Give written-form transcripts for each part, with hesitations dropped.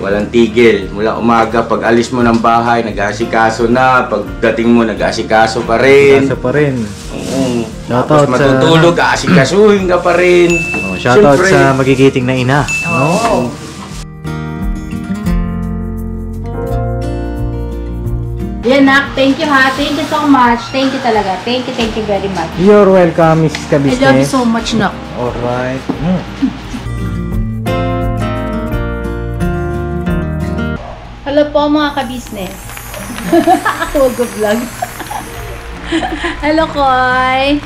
Walang tigil. Mula umaga, pag alis mo ng bahay, nag-aasikaso na. Pagdating mo, nag-aasikaso pa rin. Nasa pa rin. Oo. Shoutout Tapos matutulog, aasikasuhin ka pa rin. Oh, shoutout sa magigiting na ina. Oo. Yan, Nak. Thank you, ha. Thank you so much. Thank you talaga. Thank you very much. You're welcome, Miss I Kabisnes. love you so much, Nak. Alright. Hello po mga ka-business. Ako mag-vlog. Hello, Koy.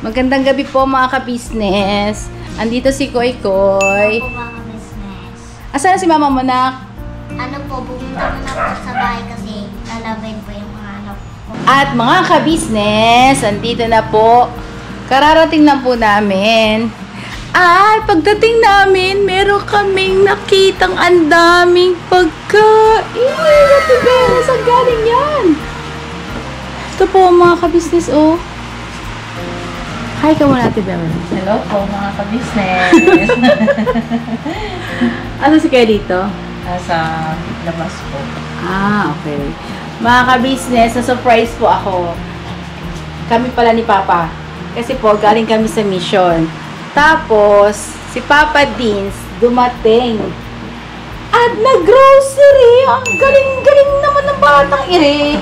Magandang gabi po mga ka-business. Andito si Koy. Ano po mga business? Asan na si mama mo, Nak? Ano po, pupunta ko na po sa bahay kasi lalabay po yung mga anak ko. At mga ka-business, andito na po. Kararating lang po namin. At pagdating namin, meron kaming nakitang ang daming pagkain. Ate Bella, saan galing yan? Ito po mga ka-business, oh. Hi ka muna, Ate Bella. Hello po mga ka-business. Ano si kayo dito? Nasa labas po. Ah, okay. Mga ka-business, na-surprise po ako. Kami pala ni Papa. Kasi po, galing kami sa mission. Tapos, si Papa Dins dumating. At nag-grocery. Ang galing-galing naman ng batang ire.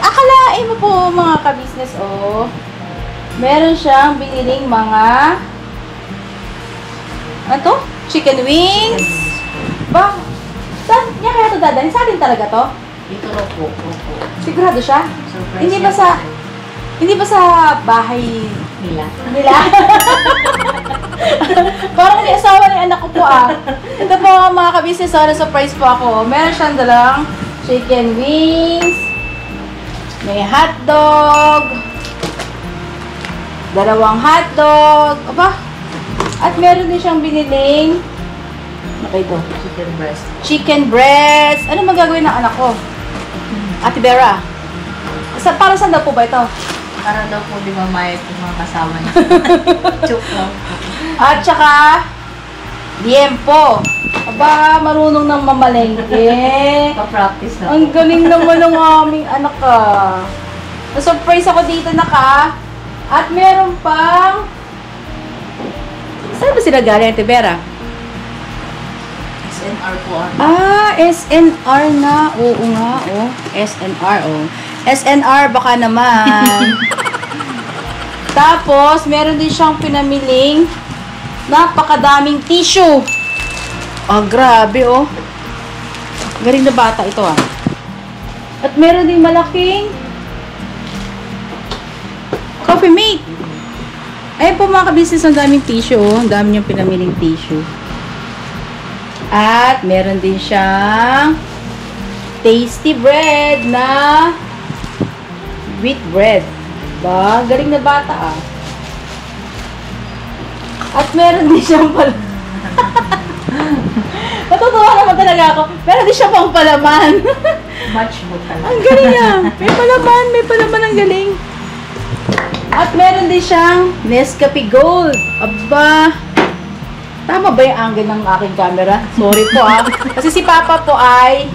Akalain mo po mga ka-business, oh. Meron siyang biniling mga ano to? Chicken wings. Ba? Saan niya kaya ito dadalhin? Sa atin talaga to? Dito ro po. Sigurado siya? Surprise Hindi ba sa bahay nila? Parang may asawa ng anak ko po ah. Ito po mga ka-business, surprise po ako. Meron siyang dalang chicken wings, may hotdog, dalawang hotdog, aba, at meron din siyang biniling, ano kayo ito? Chicken breast. Chicken breast. Ano magagawin ng anak ko? Ate Vera, para saan daw po ba ito? Para daw po di mamayat yung mga kasama niya. Joke lang. At saka, liempo. Aba, marunong ng mamalengke. Pa-practice na Ang galing naman ng aming anak ka. Na-surprise ako dito na ka. At meron pang... Saan ba sila galing, Ate Vera? SNR po. Ah, SNR na. Oo nga, oh. SNR, oh. SNR, baka naman. Tapos, meron din siyang pinamiling napakadaming tissue. Ah, grabe, oh. Galing na bata ito, ah. At meron din malaking coffee mate. Ayun po mga ka-business, ang daming tissue, oh. Ang dami niyang pinamiling tissue. At meron din siyang tasty bread na wheat bread. Ba, galing na bata ah. At meron din siyang Natutuwa naman talaga ako. Meron din siya pang palaman. Match mo talaga. Ang galing niya. May palaman ang galing. At meron din siyang Nescafe Gold. Aba, tama ba yung angle ng aking camera? Sorry po ah. Kasi si Papa po ay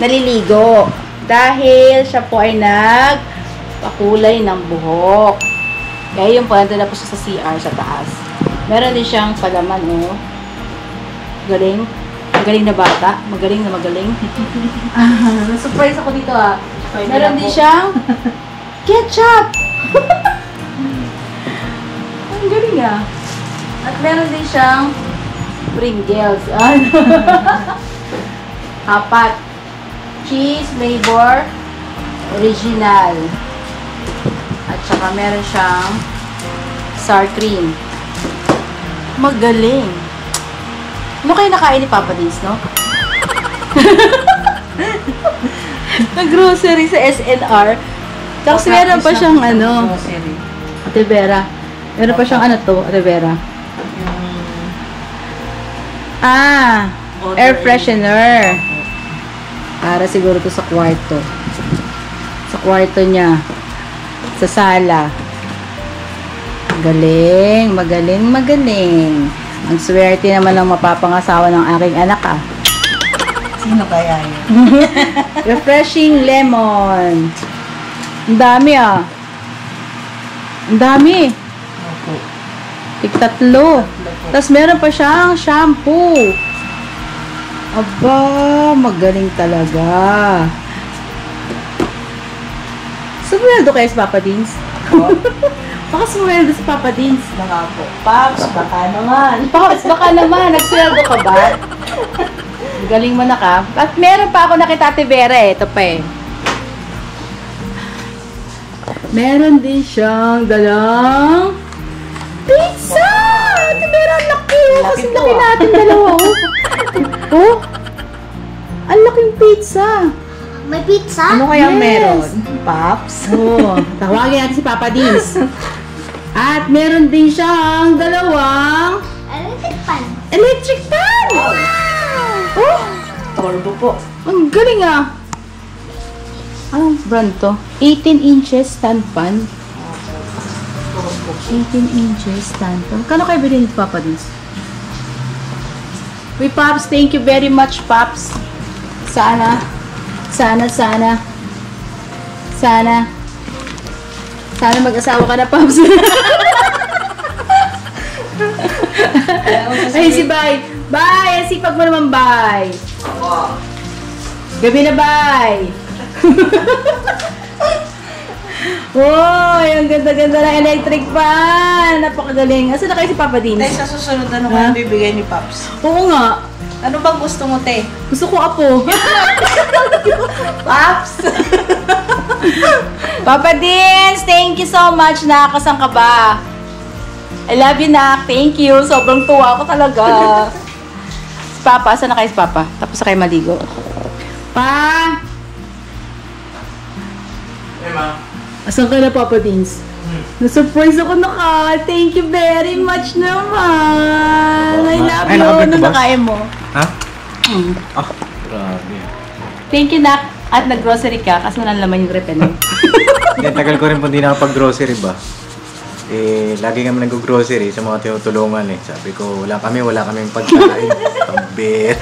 naliligo. Dahil siya po ay nagpakulay ng buhok. Kaya yung po, nandun na po siya sa CR sa taas. Meron din siyang palaman, oh. Galing. Magaling na bata. Magaling na magaling. Surprise ako dito, ah. Meron din siyang ketchup. Ang galing, ah. At meron din siyang Pringles. Apat. Cheese flavor original. At saka meron siyang sour cream. Magaling. Ano kayo nakain ni Papa Dins, no? Nag-grocery sa SNR. Tapos meron pa siyang ano. Ate Vera. Meron pa siyang ano to, Ate Vera. Ah, air freshener. Para siguro to sa kwarto. Sa kwarto niya. Sa sala. Galing, magaling, magaling. Ang swerte naman ng mapapangasawa ng aking anak ah. Sino kaya yun? Refreshing lemon. Ang dami ah. Ang dami. Opo. Tig-tatlo. Tapos meron pa siyang shampoo. Aba, magaling talaga. Sumweldo kayo sa Papa Dins? Baka sumweldo sa Papa Dins. Mga po. Paps, baka naman. Paps, baka naman. Nagsweldo ka ba? Galing mo na ka. At meron pa ako nakita Ate Vera eh. Ito pa eh. Meron din siyang dalang pizza! Ate Vera, ang laki oh. Laki Kasi po, laki ah. natin dalawa oh. Oh, ang laking pizza. May pizza? Ano kaya Yes. meron? Paps? Oh, tawagin natin si Papa Dins. At meron din siyang dalawang Electric pan. electric fan! Oh, Turbo po. ang galing ah. Anong brand to? 18 inches stand fan. 18 inches stand fan. Kano kayo bilhin nito, Papa Dins? Uy, Pops, thank you very much, Pops. Sana mag-asawa ka na, Pops. Ay, si Bay. Bay, ang sipag mo naman, Bay. Gabi na, Bay. Uy, ang ganda-ganda ng electric fan. Napakagaling. Asan na kayo si Papa Dins? Tay, sa susunod ano Ha? kaya bibigay ni Paps? Oo nga. Ano bang gusto mo, te? Gusto ko apo. Paps! Papa Dins, thank you so much. Nakakasang ka ba? I love you, Nak. Thank you. Sobrang tuwa ko talaga. Si Papa, saan na kayo si Papa? Tapos na kayo maligo. Pa! Eh, ma. Asan ka na, Papa Dins? Na-surprise ako na ka. Thank you very much naman. I love Ay, you. nakabit Ano ka ba? nakain mo? Ha? Mm. Ah, grabe. Thank you, Nak. At nag-grocery ka kasi walang laman yung rep, ano? Hindi, tagal ko rin po hindi nakapag-grocery ba? Eh, lagi kami nag-grocery sa mga tinutulungan eh. Sabi ko, wala kaming pagkain. Pambit.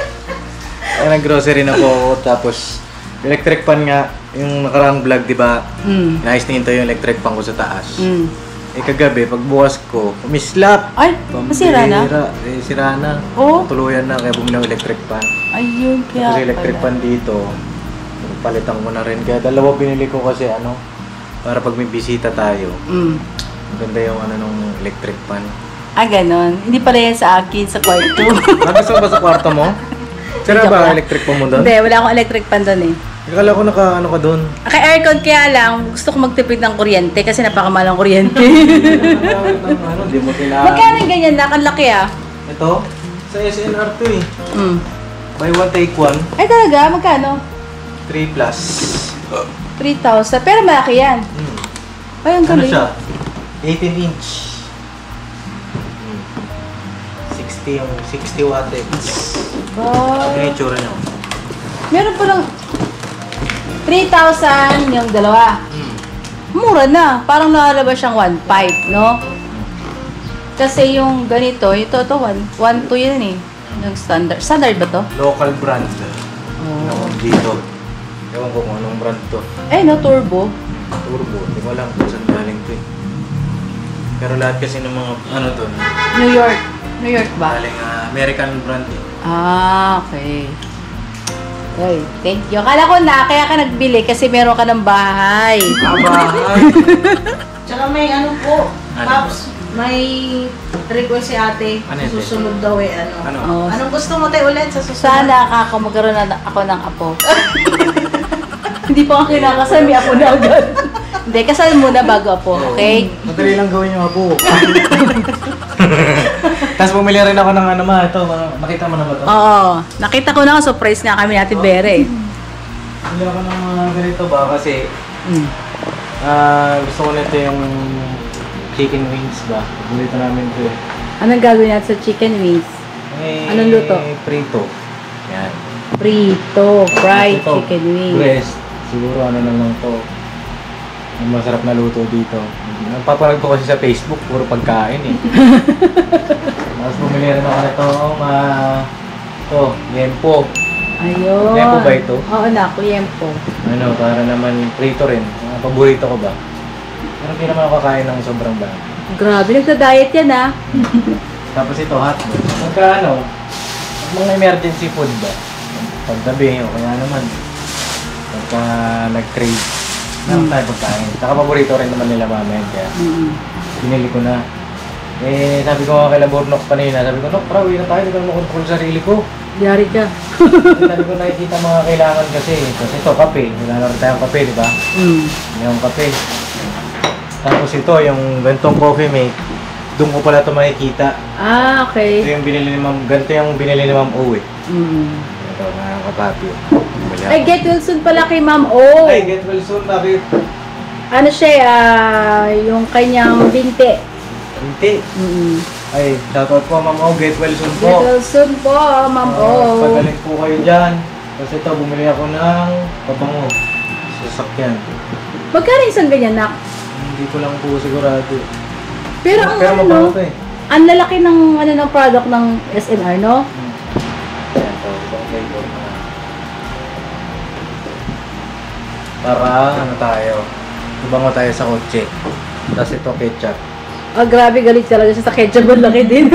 Kaya nag-grocery na po ako. Tapos, electric pan nga, yung nakarang vlog, di ba? Mm. Nais na yung electric pan ko sa taas. Mm. Eh, kagabi, pagbukas ko, mislap. Ay, masira na? Eh, sira na. Oh. Tuluyan na, kaya bumili ng electric pan. Ayun, kaya Kasi electric pan dito, palitan ko na rin. Kaya dalawa binili ko kasi para pag may bisita tayo, Mm. maganda yung nung electric pan. Ah, ganon. Hindi pala yan sa akin, sa kwarto. Gusto ba sa kwarto mo? Sira Joke ba lang. electric pan mo doon? Hindi, wala akong electric pan doon eh. Akala ko ka doon. Kay aircon kaya lang, gusto ko magtipid ng kuryente kasi napakamahal ang kuryente. Hindi mo kailangan. Magkano yung ganyan na? Ang laki ah. Ito? Sa SNR to eh. Mm. Buy one, take one. Ay talaga? Magkano? 3 plus. 3,000. Pero malaki yan. Ay, ang Ano galing. siya? 18 inch. 60 yung 60 wattage. Wow. Ano yung itsura niya? Meron pa lang 3,000 yung dalawa. Mura na. Parang nakalabas siyang 1,500, no? Kasi yung ganito, ito 1,200 yan eh. Yung standard. Standard ba to? Local brand. Oh. Dito. Ewan ko kung anong brand to. Eh, no, turbo. Turbo. Hindi ko alam kung saan galing to eh. Pero lahat kasi ng mga to, New York. New York ba? galing American brand eh. Ah, okay. Ay, thank you. Akala ko na, kaya ka nagbili kasi meron ka ng bahay. Tsaka may po, Ano? Paps, may request si ate. Ano yun, te? Susunod daw Ano? Oh, Anong gusto mo tayo ulit sa susunod? sana magkaroon na ako ng apo. Hindi pa ako kinakasal, may apo na agad. Hindi, kasal muna bago apo, okay? Madali lang gawin yung apo. Tapos bumili rin ako ng ito. Nakita mo na ba ito? Oo. Nakita ko na, surprise nga kami natin Bere. Bumili ako ng mga ganito ba kasi Mm. gusto ko nito yung chicken wings ba. Bulito namin ito eh. Anong gagawin natin sa chicken wings? Anong luto? Prito. Yan. Prito, fried Ito, chicken wings. Breast. Siguro lang to. Yung masarap na luto dito. Nagpapanood ko kasi sa Facebook, puro pagkain eh. Tapos bumili rin ako nito, yempo. Ayun. Yempo ba ito? Oo na, yempo. Ano, para naman prito rin. Paborito ko ba? Pero hindi naman ako kakain ng sobrang ba. Grabe, nagda-diet yan ah. Tapos ito, hotdog. Pagka ano, mga emergency food ba? Paggabi, o kaya naman. Pagka nag-crave. Meron tayo pagkain. Saka paborito rin naman nila mama yan. Kaya pinili ko na. Eh, sabi ko nga kay Labornok kanina, sabi ko, Nok, para uwi na tayo, hindi ko na makontrol sa sarili ko. Yari ka. Sabi ko nakikita mga kailangan kasi. Kasi ito, kape. Wala na tayong kape, di ba? Yung kape. Tapos ito, yung gantong coffee mate. Doon ko pala ito makikita. Ah, okay. Ito yung binili ni Ma'am, ganito yung binili ni Ma'am Owe. Ito, mga kapapi. Ay, get well soon pala kay Ma'am O. Ay, get well soon, bakit? Ano siya, yung kanyang binte. Hindi. Ay, shoutout po Ma'am O, get well soon po. Get well soon po, Ma'am O. Pagaling po kayo dyan. Kasi ito, bumili ako ng pabango. Sasakyan. Magkano isang ganyan, Nak? Hindi ko lang po sigurado. Pero ang Pero ano, mabango to eh. ang lalaki ng ano ng product ng SNR, no? Ayan, ito flavor na. Para ano tayo, tubango tayo sa kotse. Tapos ito ketchup. Ah, grabe, galit talaga siya sa ketchup. Ang laki din.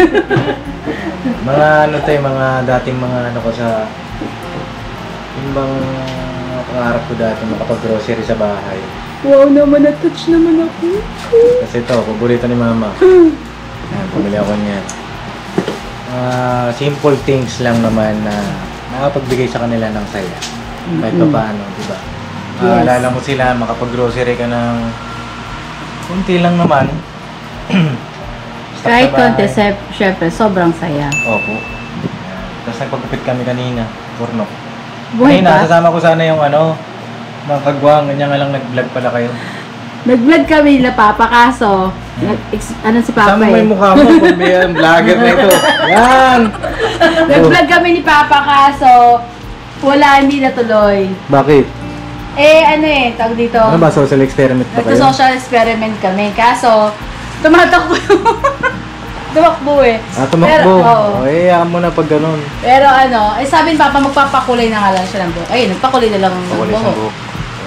Mga ano tayo, mga dating mga ano ko sa yung bang pangarap ko dati makapag-grocery sa bahay. Wow naman, na-touch naman ako. Kasi ito, paborito ni mama. Ayan, pumili ako niyan. Simple things lang naman na nakapagbigay sa kanila ng saya. Kahit pa paano, di ba? Yes. Alala mo sila, makapag-grocery ka ng kunti lang naman. Stop Kahit sa bahay. konti, syempre, sobrang saya. Opo. Ayan. Tapos nagpagupit kami kanina, Bornok. Buhay Kanina, pa? sasama ko sana yung ano, mga kagwang, ganyan nga lang nag-vlog pala kayo. Nag-vlog kami nila Papa, kaso, ano si Papa Sama mo eh. yung mukha mo, kumbiyan, vlogger na ito. Yan! Nag-vlog kami ni Papa, kaso, wala, hindi natuloy. Bakit? Eh, ano eh, tawag dito. Ano ba, social experiment ba kayo? Nagka-social experiment kami, kaso, tumatakbo yung tumakbo eh. Tumakbo. Pero, oo. Hayaan mo na pag ganun. Pero ano, eh sabi ni Papa, magpapakulay na nga lang siya ng buhok. Ay, nagpakulay na lang ng Pakulis ang buhok. buhok.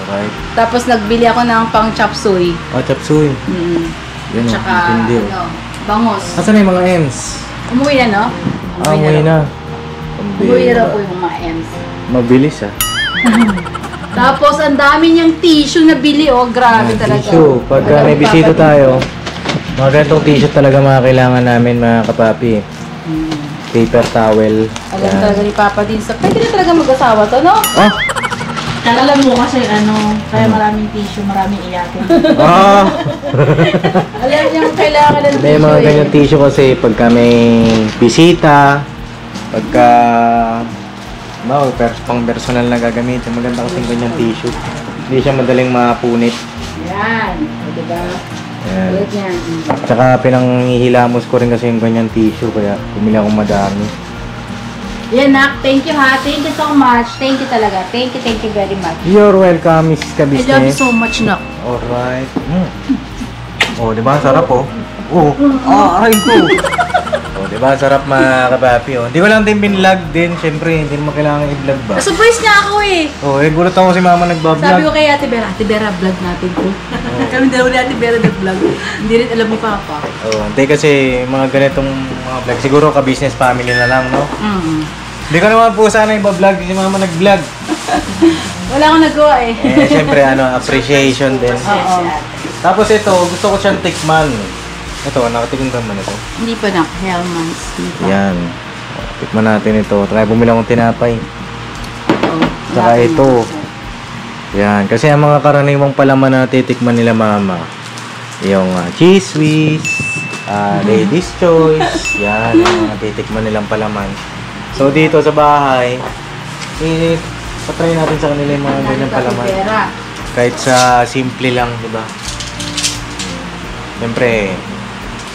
Alright. Tapos nagbili ako ng pang chop suey. Chop suey. Yan o, Tsaka, hindi o. ano, bangos. Asan na yung mga M's? Umuwi na, no? Umuwi na. Umuwi na raw po yung mga M's. Mabilis ah. Tapos, ang dami niyang tissue na bili, oh. Grabe talaga. Tissue. Pagka may bisita tayo, mga ganitong tissue talaga mga kailangan namin mga kapapi. Paper towel. Alam talaga ni Papa din sa... Pwede na talaga mag-asawa to, no? Ah! Alam mo kasi kaya maraming tissue, maraming iyakin. Ah! Alam niya kailangan ng May tissue mga eh. ganyang tissue kasi pagka may bisita, pagka pang personal na gagamitin, maganda kasi yung ganyang tissue. Hindi siya madaling mapunit. Yan. O, diba? Ayan. Ulit yan. Tsaka pinanghihilamos ko rin kasi yung ganyang tissue, kaya bumili akong madami. Yan, Nak. Thank you, ha. Thank you so much. Thank you talaga. Thank you very much. You're welcome, Mrs. I love you Kabisnes. so much, Nak. Alright. Oh, di ba? Sarap oh. Oh, aray ko. Oh, di ba? Sarap mga kapapi oh. Hindi ko lang din binlog din. Siyempre, hindi naman kailangan i-vlog ba? Surprise niya ako eh. Oh, gulat ako si mama Sabi ko nagbablog. kay Ate Vera, vlog natin to. Kami dalawa ni Ate Vera nag-vlog. Hindi rin alam ni Papa. Oh, hindi kasi mga ganitong mga vlog. Siguro ka-business family na lang, no? Hindi ko naman po sana iba-vlog si mama nag-vlog. Wala akong nagawa eh. Eh, siyempre, appreciation din. Oo. Tapos ito, gusto ko siyang tikman. Ito, nakatikim naman ito. Hindi pa, Nak. Hellmans. Hindi pa. Yan. Tikman natin ito. Try bumili akong tinapay. Oo. Saka ito. Yan. Kasi ang mga karaniwang palaman na titikman nila mama. Yung cheese whiz, ladies choice. Yan. Yung mga titikman nilang palaman. So dito sa bahay, patry natin sa kanila yung mga ganyan palaman. Vera. Kahit sa simple lang, di ba? Siyempre,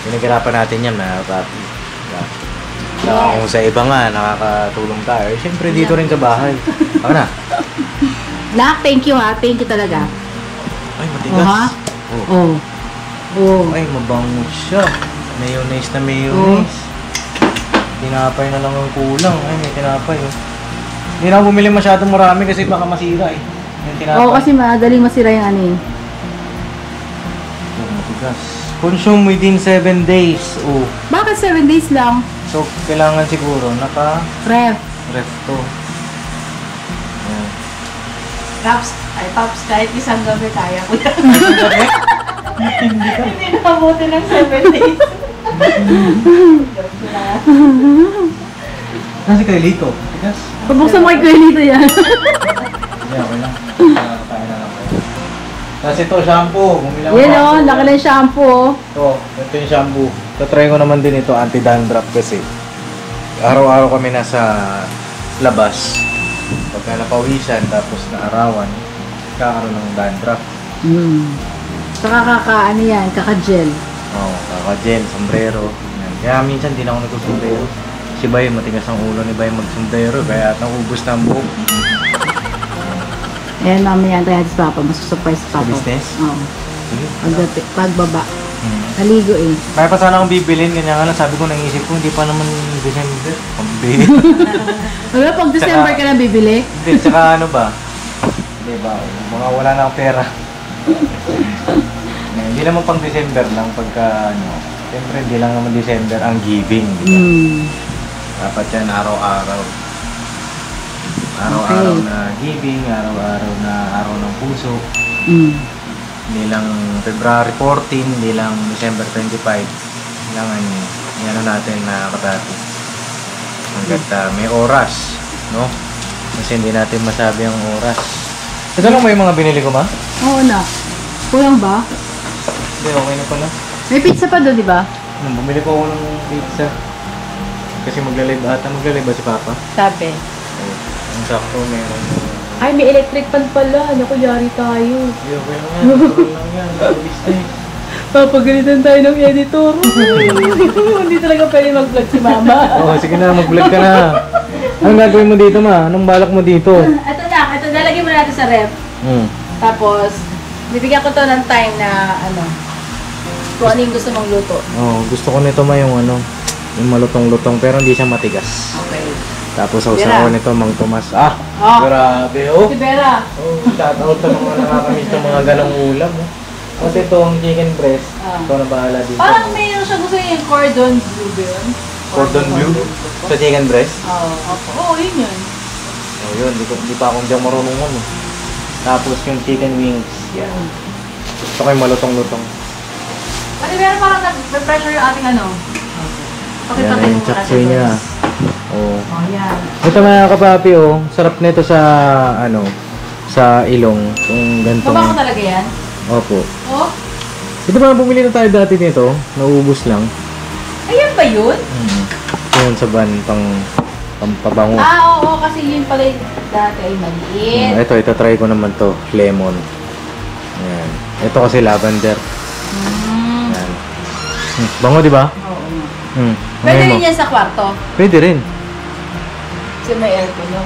pinaghirapan natin yan, mga papi. Diba? Kung sa iba nga, nakakatulong tayo. Siyempre, dito rin sa bahay. Ako na. Nak, thank you ha. Thank you talaga. Ay, matigas. Oh, ha? Oh. Oh. Oh. Ay, mabango siya. Mayonnaise na mayonnaise. Tinapay na lang ang kulang. Ay, may tinapay oh. Hindi na ako bumili masyadong marami kasi baka masira eh. Yung tinapay. Oo, kasi madaling masira yung ano eh. Oh, matigas. Consume within 7 days. Oh. Bakit 7 days lang? So, kailangan siguro naka-ref Ref. to. Ayan. Pops, kahit isang gabi kaya ko yan. Hindi na abuti ng 7 days. Kasi kay Lito. Matigas. Pabuksan mo kay Kuya Lito yan. Hindi, okay lang. Kaya na lang kayo. Tapos ito, shampoo. Bumili ako Yan ng o, laki ng shampoo. ito yung shampoo. Tatry ko naman din ito, anti-dandruff kasi. Araw-araw kami nasa labas. Pagka napawisan, tapos naarawan, kakaroon ng dandruff. Saka ano yan, kaka-gel. Oo, kaka-gel, sombrero. Yan. Kaya minsan di na ako nagsusombrero. Si Bay, matigas ang ulo ni Bay magsombrero, kaya naubos na ang buhok. Ayan, mamaya tayo si Papa. Masusurprise si Sa Papa. business? Oo. Sige. Pagbaba. Naligo eh. Kaya pa sana akong bibilin, kanya nga lang, sabi ko, naisip ko, hindi pa naman December. Pambili. Wala, pag December ka na bibili? Hindi, tsaka ano ba? Hindi ba, mga wala na akong pera. Hindi naman pang December lang pagka ano, siyempre hindi lang naman December ang giving. Diba? Dapat yan araw-araw. Araw-araw Okay. na giving, araw-araw na araw ng puso. Hindi lang February 14, hindi lang December 25. Kailangan yan natin na katati. Hanggat may oras, no? Kasi hindi natin masabi ang oras. Ito lang ba yung mga binili ko, ma? Oo na. Kulang ba? Hindi, okay na pala. May pizza pa doon, di ba? Bumili ko ako ng pizza. Kasi magla-live ata. Magla-live ba si Papa? Sabi. Oo. Ang sakto, meron. Ay, may electric pan pala. Ano ko, yari tayo. Hindi, okay lang yan. Natural lang yan. Business. Papagalitan tayo ng editor. Hindi talaga pwede mag-vlog si Mama. Oo, sige na. Mag-vlog ka na. Anong gagawin mo dito, ma? Anong balak mo dito? Ito na. Ito, lalagay mo natin sa ref. Tapos, bibigyan ko to ng time na, ano, kung ano yung gusto mong luto. Oo, gusto ko nito, ma, yung ano, yung malutong-lutong, pero hindi siya matigas. Okay. Tapos, Vera. sausawan nito, Mang Tomas. Ah, Oh. grabe, oh. Si Vera. Oh, shout out sa mga nakakamiss ng mga ganong ulam, oh. Kasi ito, ang chicken breast, ito na bahala dito. Parang mayroon siya gusto yung cordon bleu ba yun? Cordon bleu sa chicken breast. Oo, opo. Oo, yun yun. Oh, yun, di pa akong diyang marunong ano. Tapos yung chicken wings, yan. Gusto ko yung malutong-lutong. Pati meron parang nag-pressure yung ating ano. Yan na yung chapsoy niya. Oh. Oh, yan. Ito mga kapapi, oh. Sarap nito sa, ano, sa ilong. Kung gantong... Mabango talaga yan? Opo. Oh? Ito ba, bumili na tayo dati nito. Naubos lang. Ayan ba yun? Yun sa van, pampabango. Oo, kasi yun pala yung dati ay maliit. Ito, try ko naman to. Lemon. Ayan. Ito kasi lavender. Ayan. Bango, di ba? Oo. Ngayon Pwede mo. rin yan sa kwarto. Pwede rin. Kasi may aircon, no?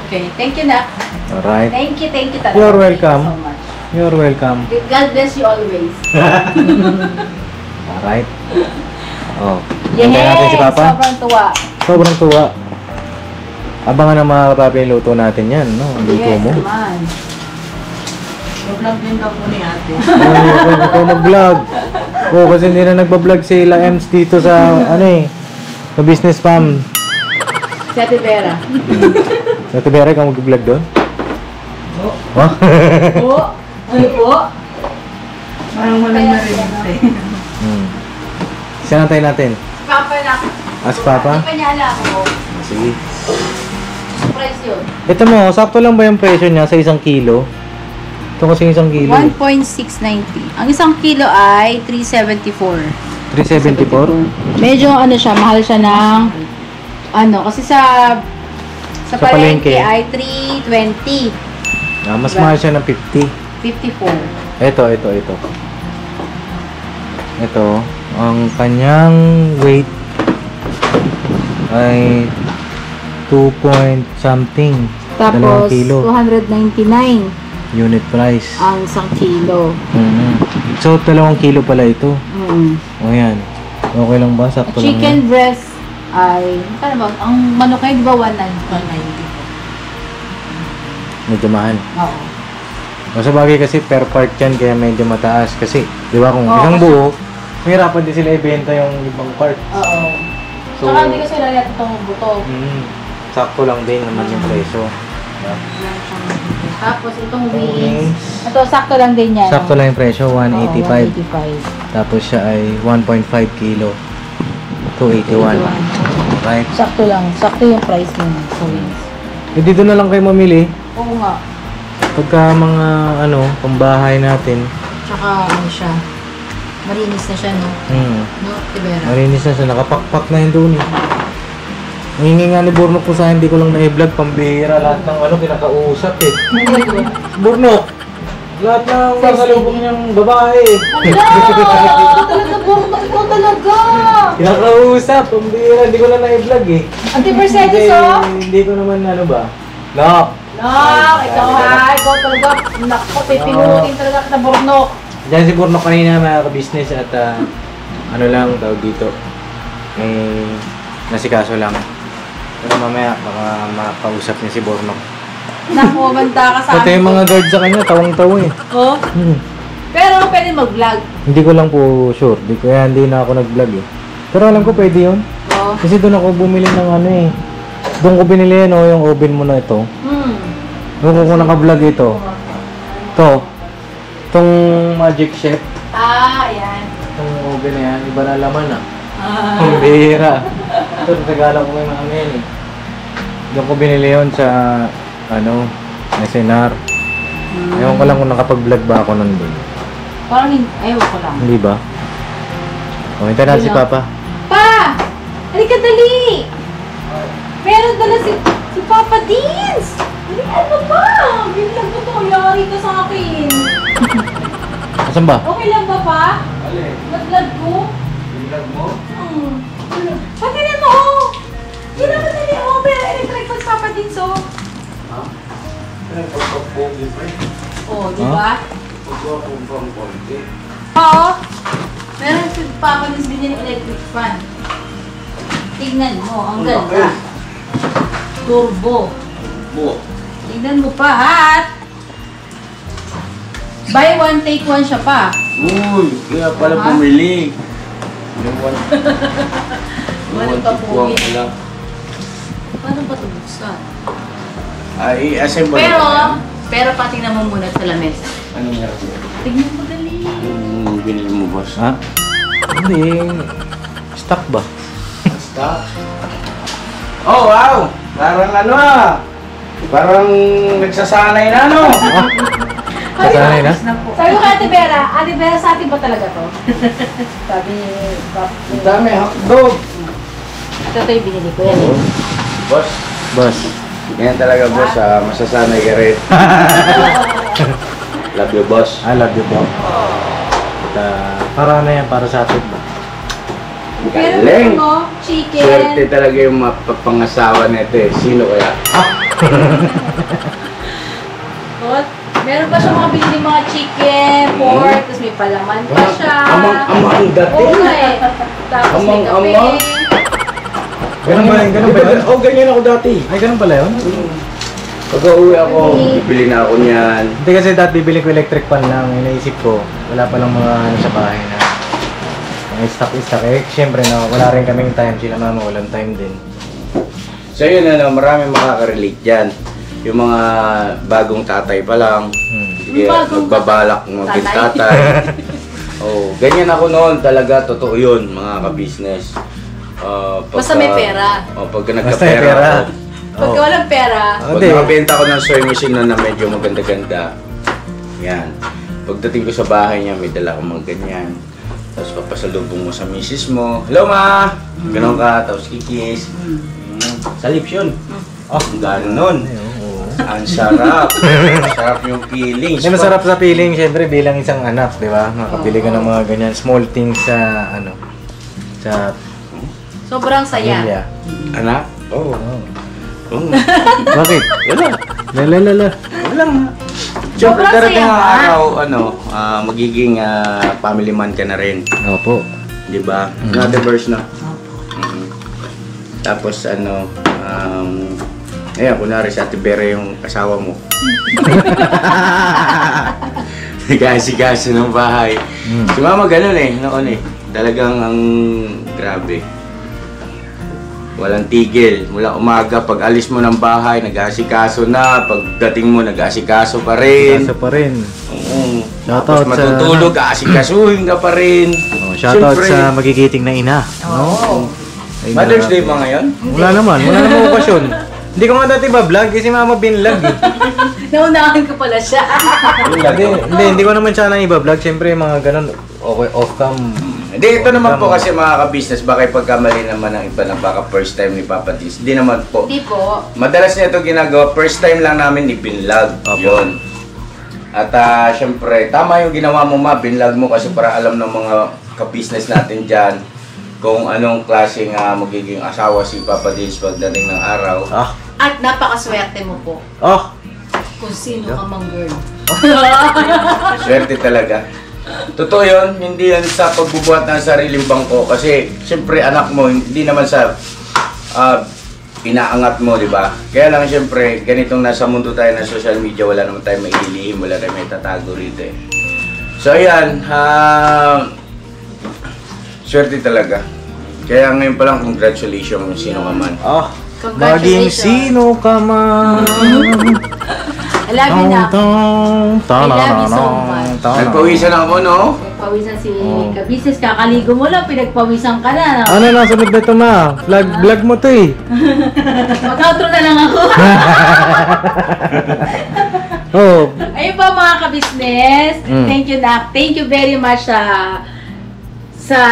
Okay, thank you na. Alright. Thank you talaga. You're welcome. Thank you so much. You're welcome. God bless you always. Alright. Oh. Hintayin natin si Papa. Sobrang tuwa. Sobrang tuwa. Abangan ng mga kapapi yung luto natin yan, no? Ang luto Yes, mo. naman. Vlog din daw po ni ate. Ikaw mag-vlog. Oo, kasi hindi na nagbablog si La Ems dito sa, ano eh, sa business farm. Si Ate Vera. Sa Tibera, ikaw mag-vlog doon? Oo. Ha? Po? Ano po? Parang walang narinig eh. Saan natin natin? Papa na. As Papa? Hindi pa niya alam ko. Sige. Price yun. Ito mo, sakto lang ba yung presyo niya sa 1 kilo? Ito kasi 1 kilo. 1.690. Ang 1 kilo ay 374. 374? Medyo ano siya, mahal siya ng ano, kasi sa palengke palengke. ay 320. Mas Diba? mahal siya ng 50. 54. Ito. Ito, ang kanyang weight ay 2 point something. Tapos 2 kilo. 299. Unit price. ang 1 kilo. So, 2 kilo pala ito. O yan. Okay lang ba? Sakto lang yan. Chicken breast ay, ano ba? Ang manok ay di ba 190? Medyo mahal. Oo. O sa bagay kasi per part yan, kaya medyo mataas. Kasi, di ba kung Oo, isang kasi- buo, mahirapan din sila ibenta yung ibang part. Oo. So, Tsaka hindi kasi lalata itong buto. sakto lang din naman yung presyo. Tapos itong Wings. wings. Ito, sakto lang din yan. Sakto lang yung presyo, Oo, 185. 185. Tapos siya ay 1.5 kilo. 281. Right? Sakto lang. Sakto yung price nun sa wings. Eh, dito na lang kayo mamili. Oo nga. Pagka mga, pambahay natin. Tsaka ano siya. Marinis na siya, no? No, Tibera. Marinis na siya. Nakapakpak na yun doon eh. Hingi nga ni Burnok ko sa hindi ko lang na-vlog. Pambihira lahat ng kinakausap eh. Burnok! Lahat ng kasalubong niyang babae. Talaga po, ikaw talaga! Kinakausap, pambihira. Hindi ko lang na-vlog eh. Ante Mercedes, oh! Hindi ko naman ba? No! Ikaw ha! Ikaw talaga! Naku, pipinutin talaga kita, Burnok! Diyan si Burnok kanina mga ka-business at ano lang tawag dito. Nasikaso lang. Pero mamaya baka makausap niya si Burnok. Naku, banta ka sa Pati yung mga guard sa kanya, tawang-tawa eh. Oh? Pero pwede mag-vlog. Hindi ko lang po sure. Hindi na ako nag-vlog eh. Pero alam ko pwede yun. Oh. Kasi doon ako bumili ng ano eh. Doon ko binili yung oven mo na ito. Doon ko naka-vlog ito. Itong Magic Chef. Ayan. Itong oven na yan, iba na laman ah. Ang bihira. Ito, nagala ko yung ano yan eh. Doon ko binili yun sa, SNR. Ewan ko lang kung nakapag-vlog ba ako nun doon. Parang, ayaw ko lang. Hindi ba? O, hintayin natin si Papa. Pa! Halika dali! Meron dala si Papa Dins! Ano ba? Binlag ko to. Yari ka sa akin. Asan ba? Okay lang ba, Pa? Nag-vlog ko? Vlog mo? Pagkanan mo, oh! Yun naman dali, oh! Pero electric fan Papa Dins, oh! Ha? Pagpapag-pogi pa eh. Oh, di ba? Pagpapag-pogi. Oo. Meron si Papa Dins binili electric fan. Tingnan mo, ang ganda. Turbo. Tingnan mo pa, at buy one, take one siya pa. Uy, kaya pala bumili. Yung Wala pa po. wala. Paano ba ito buksan? Ay, assemble. Pero patingnan mo muna sa lames. Ano meron? Tingnan mo dali. Yung binili mo, boss. Ha? Hindi. Stock ba? Stop. Oh, wow! Parang parang nagsasanay na, Kasanay na? Sabi ko kay Ate Vera, sa atin ba talaga to? Sabi ni Ang dami, hotdog. ito yung binili ko yan eh. Boss, Boss. yan talaga, boss. Masasanay ka rin. Love you, boss. I love you po. At para na yan, para sa atin ba? Pero Galing. mo, chicken. Swerte talaga yung mapapangasawa nito eh. Sino kaya? Meron pa siya mga binili mga chicken, pork, tapos may palaman pa siya. Amang dating. Oo nga eh. Tapos may kape. Amang. Ganun ba yun? Oh, ganyan ako dati. Ay, ganun pala yun? Pag-uwi ako, bibili na ako niyan. Hindi kasi dati bibili ko electric fan lang. Inaisip ko, wala pa lang mga sa bahay na stock. Eh, syempre wala rin kaming time. Sila mama, walang time din. So yun, marami makaka-relate dyan. Yung mga bagong tatay pa lang, sige, Bagong nagbabalak maging tatay. Oh, ganyan ako noon, talaga totoo yun, mga ka-business. Basta may pera. Pagka Basta may nagka-pera pera. ako, Pagka walang pera, pag Hindi. nakabenta ko ng sewing machine na medyo maganda-ganda, yan. Pagdating ko sa bahay niya, may dala akong mga ganyan. Tapos papasalubong mo sa misis mo. Hello, ma! Ganon ka, tapos kikis. Sa lips yun. Oh, ganon. Ang sarap. Sarap yung feelings. Hindi masarap sa feeling, syempre bilang isang anak, di ba? Makabili ka ng mga ganyan, small things sa, sa sobrang saya. pamilya. Anak? Oo. Oh. Oo. Bakit? Wala. Lala. Wala nga. Siyempre, Sobrang darating saya ang ka. araw, magiging family man ka na rin. Opo. Di ba? Another verse na. Tapos ayan, kunwari si Ate Vera yung asawa mo. Nag-aasikaso ng bahay. Si Mama ganun eh, noon eh. Talagang ang grabe. Walang tigil. Mula umaga, pag alis mo ng bahay, nag-aasikaso na. Pagdating mo, nag-aasikaso pa rin. Kaso pa rin. Oo. Shoutout Tapos sa- matutulog, aasikasuhin ka pa rin. Oh, shoutout Siyempre, sa magigiting na ina. Oo. Ay, Mother's grabe. Day ba ngayon? Wala naman okasyon. Hindi ko nga dati ba vlog kasi mama binlog eh. Naunahan ko pala siya. Hindi ko naman siya nang iba-vlog. Siyempre mga ganun, okay, off-cam. Hindi, ito naman po kasi mga ka-business, baka pagkamali naman ng iba na baka first time ni Papa Tis. Hindi naman po. Hindi po. Madalas niya ito ginagawa, first time lang namin i-binlog. Opo. Yun. At syempre, tama yung ginawa mo binlog mo kasi para alam ng mga ka-business natin dyan kung anong klaseng magiging asawa si Papa Tis pagdating ng araw. At napakaswerte mo po. Kung sino ka mang girl. Swerte talaga. Totoo yun, hindi yan sa pagbubuhat ng sariling bangko kasi siyempre anak mo, hindi naman sa inaangat mo, di ba? Kaya lang siyempre, ganitong nasa mundo tayo ng social media, wala naman tayo maililihim, wala tayo may tatago rito eh. So ayan, swerte talaga. Kaya ngayon pa lang, congratulations sino ka man. Maging sino ka man. I love you na. I love you so much. Nagpawisan ako, no? Nagpawisan si ka-business. Kakaligo mo lang, pinagpawisan ka na. No? Ano na, sunod na ito ma? Vlog mo to eh. Mag-outro na lang ako. Oh, Ayun po mga ka-business. Thank you, Nak. Thank you very much sa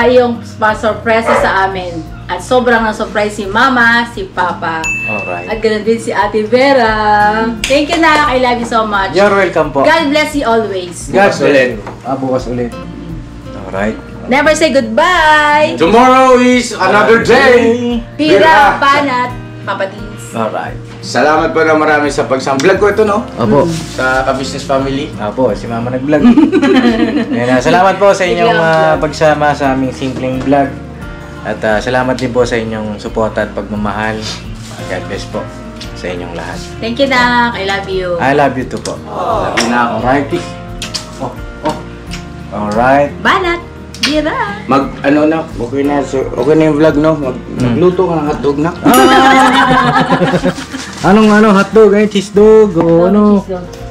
iyong sorpresa sa amin. At sobrang na-surprise si Mama, si Papa. alright. At ganoon din si Ate Vera. Thank you, Nak. I love you so much. You're welcome po. God bless you always. Bukas ulit. Bukas ulit. Alright. Never say goodbye. Tomorrow is another day. Tira, Banat, Papa Dins. Alright. Salamat po na marami sa vlog ko ito, no? Opo. Sa ka-business family. Opo, si Mama nag-vlog. Ayan, salamat po sa inyong pagsama sa aming simpleng vlog. At salamat din po sa inyong suporta at pagmamahal. God bless po sa inyong lahat. Thank you, Nak. I love you. I love you too po. Love you na ako. Alright. Alright. Banat, Tira. Okay na yung vlog, no? Magluto ka ng hotdog na. Anong hotdog? Cheese dog? O ano? Cheese dog.